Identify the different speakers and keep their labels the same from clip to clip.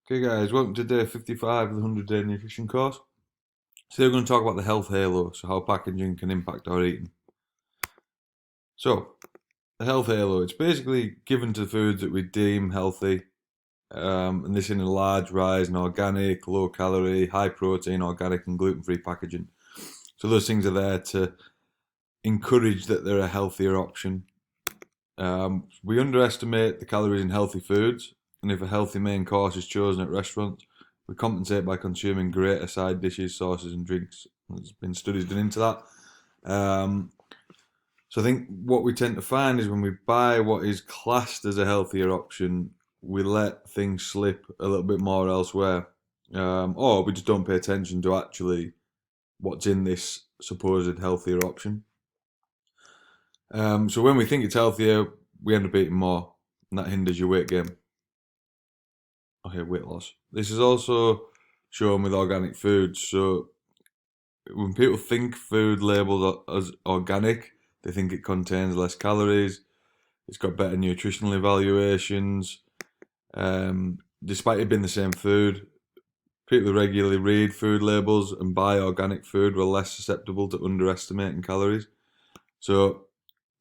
Speaker 1: Okay, guys, welcome to day 55 of the 100-day nutrition course. Today we're going to talk about the health halo, so how packaging can impact our eating. So, the health halo, it's basically given to foods that we deem healthy, and this in a large rise in organic, low calorie, high protein, organic and gluten-free packaging. So those things are there to encourage that they're a healthier option. We underestimate the calories in healthy foods, and if a healthy main course is chosen at restaurants, we compensate by consuming greater side dishes, sauces, and drinks. There's been studies done into that. So I think what we tend to find is when we buy what is classed as a healthier option, we let things slip a little bit more elsewhere, or we just don't pay attention to actually what's in this supposed healthier option. So when we think it's healthier, we end up eating more, and that hinders your weight gain. Okay, weight loss. This is also shown with organic foods. So when people think food labeled as organic, they think it contains less calories, it's got better nutritional evaluations. Despite it being the same food, people who regularly read food labels and buy organic food were less susceptible to underestimating calories. So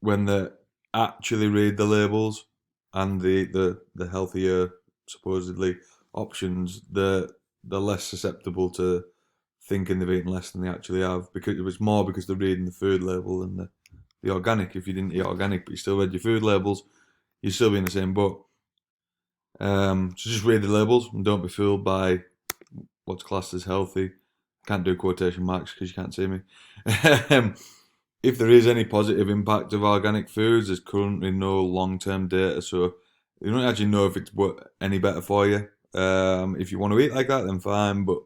Speaker 1: when they actually read the labels and the healthier supposedly options, they're less susceptible to thinking they've eaten less than they actually have, because it was more because they're reading the food label than the organic. If you didn't eat organic but you still read your food labels, you'd still be in the same boat. So just read the labels and don't be fooled by what's classed as healthy. Can't do quotation marks because you can't see me. If there is any positive impact of organic foods, there's currently no long-term data, so you don't actually know if it's any better for you. If you want to eat like that, then fine, but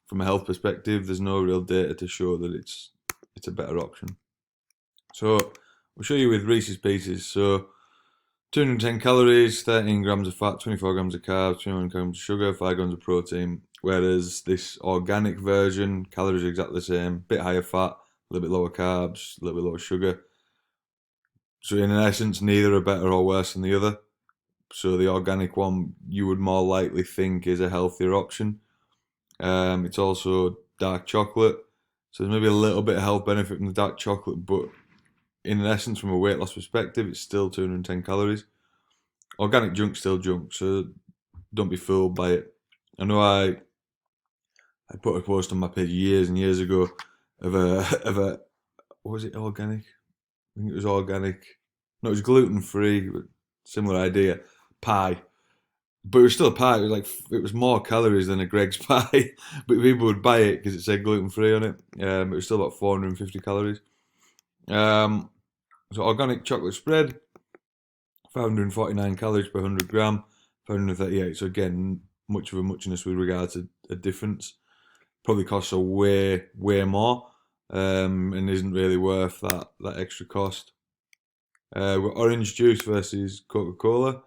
Speaker 1: from a health perspective, there's no real data to show that it's a better option. So I'll show you with Reese's Pieces. So 210 calories, 13 grams of fat, 24 grams of carbs, 21 grams of sugar, 5 grams of protein. Whereas this organic version, calories are exactly the same, bit higher fat, a little bit lower carbs, a little bit lower sugar. So in essence, neither are better or worse than the other. So the organic one you would more likely think is a healthier option. It's also dark chocolate, so there's maybe a little bit of health benefit from the dark chocolate, but in essence, from a weight loss perspective, it's still 210 calories. Organic junk's still junk, so don't be fooled by it. I know I put a post on my page years and years ago of a what was it, organic? I think it was organic. No, it was gluten free. Similar idea, pie. But it was still a pie. It was more calories than a Greg's pie, but people would buy it because it said gluten free on it. It was still about 450 calories. Um, so organic chocolate spread, 549 calories per 100 gram, 538. So again, much of a muchness with regard to a difference. Probably costs a way more, and isn't really worth that extra cost. We've got orange juice versus Coca Cola.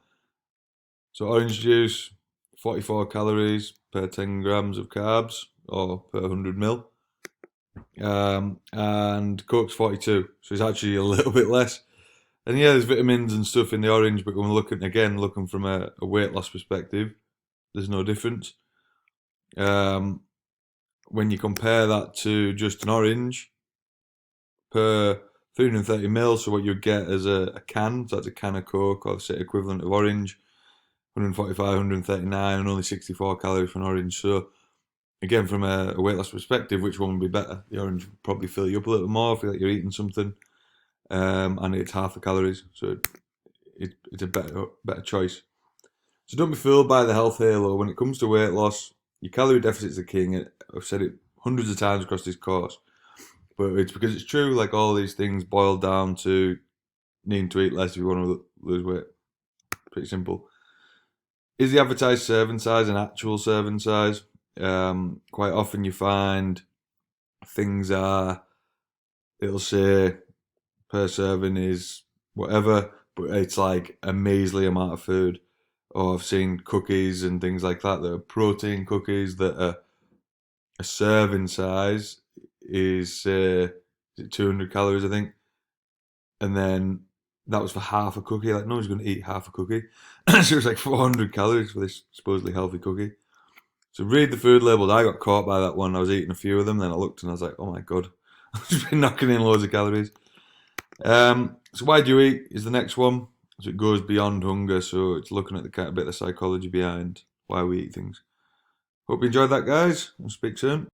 Speaker 1: So orange juice, 44 calories per 10 grams of carbs or per 100 mil. And Coke's 42, so it's actually a little bit less. And yeah, there's vitamins and stuff in the orange, but when we're looking from a weight loss perspective, there's no difference. When you compare that to just an orange per 330 mil, so what you get as a can, so that's a can of Coke or the equivalent of orange, 145, 139, and only 64 calories for an orange. So again, from a weight loss perspective, which one would be better? The orange would probably fill you up a little more, feel like you're eating something, and it's half the calories, so it's a better choice. So don't be fooled by the health halo. When it comes to weight loss, your calorie deficit is the king. I've said it hundreds of times across this course, but it's because it's true. Like all these things boil down to needing to eat less if you want to lose weight. Pretty simple. Is the advertised serving size an actual serving size? Quite often you find things it'll say per serving is whatever, but it's like a measly amount of food. Or I've seen cookies and things like that that are protein cookies that are a serving size is 200 calories, I think, and then that was for half a cookie. Like no one's going to eat half a cookie, so it's like 400 calories for this supposedly healthy cookie. So read the food labels. I got caught by that one. I was eating a few of them, then I looked and I was like, oh my god, I've just been knocking in loads of calories. So why do you eat is the next one. So it goes beyond hunger. So it's looking at the kind of bit of the psychology behind why we eat things. Hope you enjoyed that, guys. We'll speak soon.